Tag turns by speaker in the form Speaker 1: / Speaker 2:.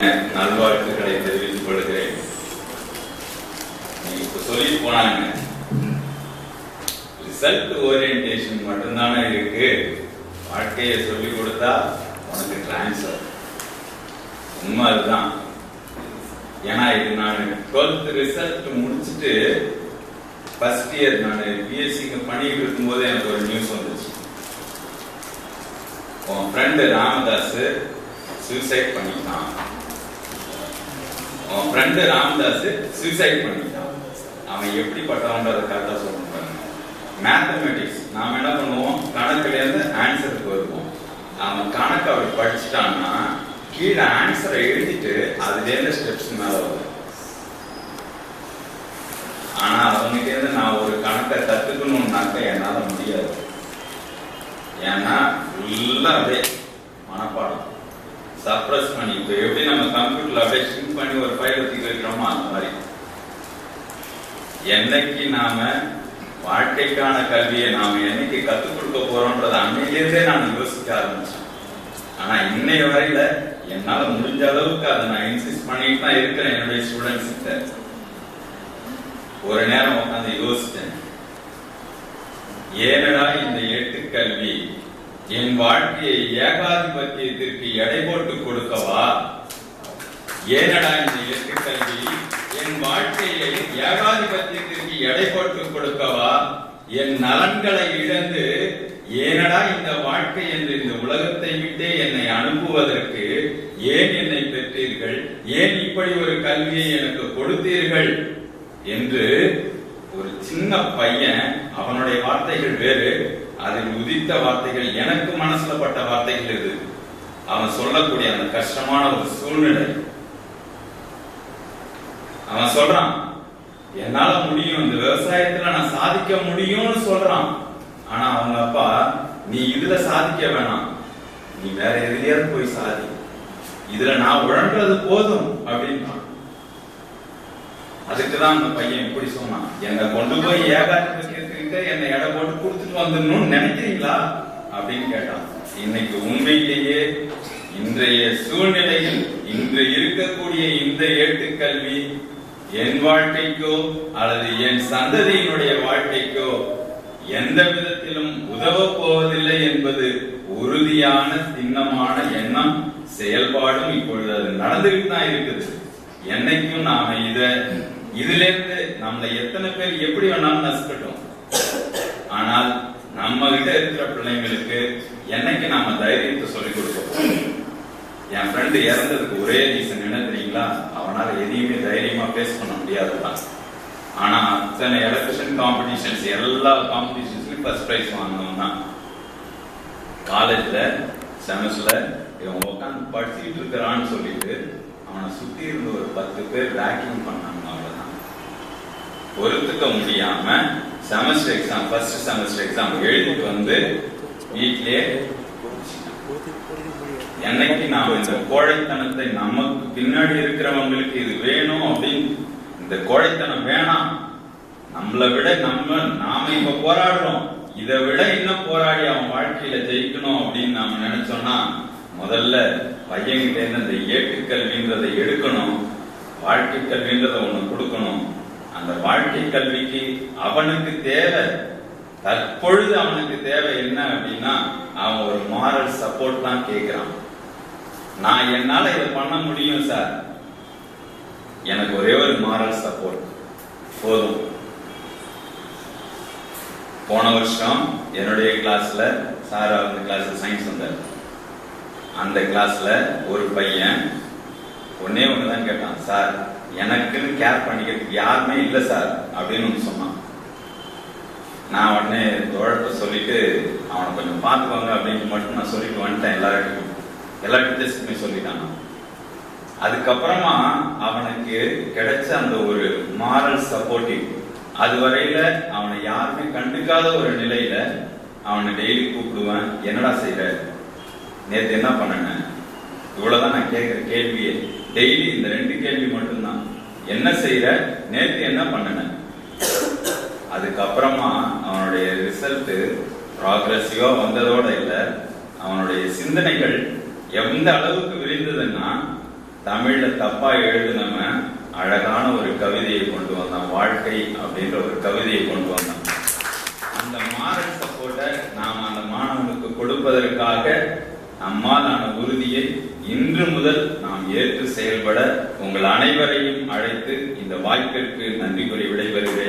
Speaker 1: நல்வாழ்த்துக்களை தெரிவித்துக் கொள்கிறேன். இப்ப சொல்லி போனாங்க, ரிசல்ட் ஓரியன்டேஷன் மட்டும்தானே இருக்கு, வாழ்க்கையை சொல்லி கொடுத்தா உனக்கு டிரான்ஸ்ஃபர். உண்மை அதுதான். ஏன்னா இது நான் 12th ரிசல்ட் முடிச்சுட்டு ஃபர்ஸ்ட் இயர் நான் பிஎஸ்சிக்கு பண்ணிட்டு இருக்கும்போது எனக்கு ஒரு நியூஸ் வந்துச்சு. உன் ஃப்ரெண்டு ராமதாஸ் சூசைட் பண்ணிட்டான். அவன் ஃப்ரெண்டு ராமதாஸ் சூசைட் பண்ணிட்டான். அவன் எப்படிப்பட்டவன்றதை கரெக்டா சொல்லுவாங்க. மேத்தமெட்டிக்ஸ் நாம என்ன பண்ணுவோம், கணக்குல இருந்து ஆன்சருக்கு வருவோம். அவன் கணக்கு அப்படி படிச்சுட்டான்னா கீழே ஆன்சரை எழுதிட்டு அதுல இருந்து ஸ்டெப்ஸ் மேல வரும். ஆனா அவனுக்கு இருந்து நான் ஒரு கணக்கை கத்துக்கணும்னாக்க என்னால முடியாது. ஏன்னா ஃபுல்லா அப்படியே மனப்பாடம் சப்ரஸ் பண்ணி, இப்போ எப்படி நம்ம கம்ப்யூட்டர்ல அப்படியே ஷிங்க் பண்ணி ஒரு ஃபைல் வச்சு வைக்கிறோமோ அந்த மாதிரி. என்னைக்கு நாம வாழ்க்கைக்கான கல்வியை நாம என்னைக்கு கத்துக் கொடுக்க போறோம்ன்றத அன்னையிலிருந்தே நான் யோசிக்க ஆரம்பிச்சேன். ஆனா இன்னைய வரையில என்னால முடிஞ்ச அளவுக்கு அதை நான் இன்சிஸ்ட் பண்ணிட்டு தான் இருக்கிறேன். என்னுடைய ஸ்டூடெண்ட்ஸ் கிட்ட ஒரு நேரம் உட்காந்து யோசிச்சேன், ஏனடா இந்த எட்டுக்கல்வி என் வாழ்க்கையை ஏகாதிபத்தியத்திற்கு எடை போட்டு கொடுக்கவா? ஏனடா இந்த எட்டுக்கல்வி என் வாழ்க்கையை ஏகாதிபத்தியத்திற்கு எடை போட்டு கொடுக்கவா? என் நலன்களை இழந்து ஏனடா இந்த வாழ்க்கை என்று இந்த உலகத்தை விட்டே என்னை அனுப்புவதற்கு ஏன் என்னை பெற்றீர்கள்? ஏன் இப்படி ஒரு கல்வியை எனக்கு கொடுத்தீர்கள் என்று ஒரு சின்ன பையன், அவனுடைய வார்த்தைகள் வேறு, அதில் உதித்த வார்த்தைகள் எனக்கு மனசுல பட்ட வார்த்தைகள் இது. அவன் சொல்லக்கூடிய அந்த கஷ்டமான ஒரு சூழ்நிலை. அவன் சொல்றான், என்னால முடியும், இந்த விவசாயத்துல நான் சாதிக்க முடியும்னு சொல்றான். ஆனா அவங்க அப்பா, நீ இதுல சாதிக்க வேணாம், நீ வேற எதுலயாவது போய் சாதி, இதுல நான் உழன்றது போதும் அப்படின்றான். அதுக்குதான் அந்த பையன் இப்படி சொன்னான், என்னை கொண்டு போய் ஏகாதிபத்தியத்திற்கு என்னை எடை போட்டு கொடுத்துட்டு வந்துடணும்னு நினைக்கிறீங்களா அப்படின்னு கேட்டான். இன்னைக்கு உண்மையிலேயே இன்றைய சூழ்நிலையில் இன்று இருக்கக்கூடிய இந்த ஏட்டுக்கல்வி என் வாழ்க்கைக்கோ அல்லது என் சந்ததியினுடைய வாழ்க்கைக்கோ எந்த விதத்திலும் உதவ போவதில்லை என்பது உறுதியான திண்ணமான எண்ணம், செயல்பாடும் இப்பொழுது அது நடந்துகிட்டு தான் இருக்குது. என்னைக்கும் நாம இதுல இருந்து நம்மளை எத்தனை பேர் எப்படி வேணாலும் நசுக்கட்டும், ஆனால் நம்ம கிட்ட இருக்கிற பிள்ளைங்களுக்கு என்னைக்கு நாம தைரியத்தை சொல்லிக் கொடுப்போம். என் ஃப்ரெண்டு இறந்ததுக்கு ஒரே ரீசன் என்ன தெரியுங்களா? அவனால எதையுமே தைரியமா பேஸ் பண்ண முடியாதுதான். ஆனா அத்தனை எலக்ட்ரிஷன் காம்படிஷன்ஸ், எல்லா காம்படிஷன்ஸ்லயும் ஃபர்ஸ்ட் பிரைஸ் வாங்கினவன் தான். காலேஜ்ல செமஸ்டர்ல இவன் உட்காந்து படிச்சுட்டு இருக்கிறான்னு சொல்லிட்டு அவனை சுத்தி இருந்து ஒரு 10 பேர் ரேக்கிங் பண்ணாங்க. அவ்வளவுதான். பொறுத்துக்க முடியாம semester exam, first semester exam எழுதிட்டு வந்து வீட்டிலே என்னைக்கு நாம இந்த கோழைத்தனத்தை, நமக்கு பின்னாடி இருக்கிறவங்களுக்கு இது வேணும் அப்படின்னு, இந்த கோழைத்தனம் வேணாம், நம்மளை விட நாம இப்ப போராடுறோம், இதை விட இன்னும் போராடி அவன் வாழ்க்கையில ஜெயிக்கணும் அப்படின்னு நாம நினைச்சோம்னா முதல்ல பையன்கிட்ட இருந்து அந்த ஏட்டுக்கல்வின்றதை எடுக்கணும். வாழ்க்கை கல்வின்றதை ஒண்ணு கொடுக்கணும். அந்த வாழ்க்கை கல்விக்கு அவனுக்கு தேவை, தற்பொழுது அவனுக்கு தேவை என்ன அப்படின்னா, அவன் ஒரு மாரல் சப்போர்ட் தான் கேட்கிறான். நான் என்னால இதை பண்ண முடியும் சார், எனக்கு ஒரே ஒரு மாரல் சப்போர்ட் போதும். போன வருஷம் என்னுடைய கிளாஸ்ல, சார் அந்த கிளாஸ்ல சயின்ஸ் வந்தார், அந்த கிளாஸ்ல ஒரு பையன் ஒன்னே ஒண்ணுதான் கேட்டான், சார் எனக்குன்னு கேர் பண்ணிக்கிறதுக்கு யாருமே இல்லை சார் அப்படின்னு சொன்னான். நான் உடனே தோழத்தை சொல்லிட்டு அவனை கொஞ்சம் பார்த்துவாங்க அப்படின்னு மட்டும் நான் சொல்லிட்டு வந்துட்டேன். எல்லா டீச்சர்ஸுக்குமே சொல்லிட்டான். அதுக்கப்புறமா அவனுக்கு கிடைச்ச அந்த ஒரு மாரல் சப்போர்ட்டிவ், அதுவரையில அவனை யாருமே கண்டுக்காத ஒரு நிலையில அவனை டெய்லி கூப்பிடுவேன், என்னடா செய்யற, நேற்று என்ன பண்ணன, இவ்வளவுதான் நான் கேட்கிற கேள்வியே. டெய்லி இந்த 2 கேள்வி மட்டும்தான், என்ன செய்யற, நேற்று என்ன பண்ணன. அதுக்கப்புறமா அவனுடைய ரிசல்ட் ப்ராக்ரஸிவா வந்ததோட இல்ல, அவனுடைய சிந்தனைகள் எந்த அளவுக்கு விரிந்ததுன்னா தமிழ்ல தப்பா எழுதுனவன் அழகான ஒரு கவிதையை கொண்டு வந்தான். வாழ்க்கை அப்படின்ற ஒரு கவிதையை கொண்டு வந்தான். அந்த மாரல் சப்போர்ட்டை நாம் அந்த மாணவனுக்கு கொடுப்பதற்காக நம்மாலான உறுதியை இன்று முதல் நாம் ஏற்று செயல்பட உங்கள் அனைவரையும் அழைத்து இந்த வாய்ப்பிற்கு நன்றி கூறி விடைபெறுகிறேன்.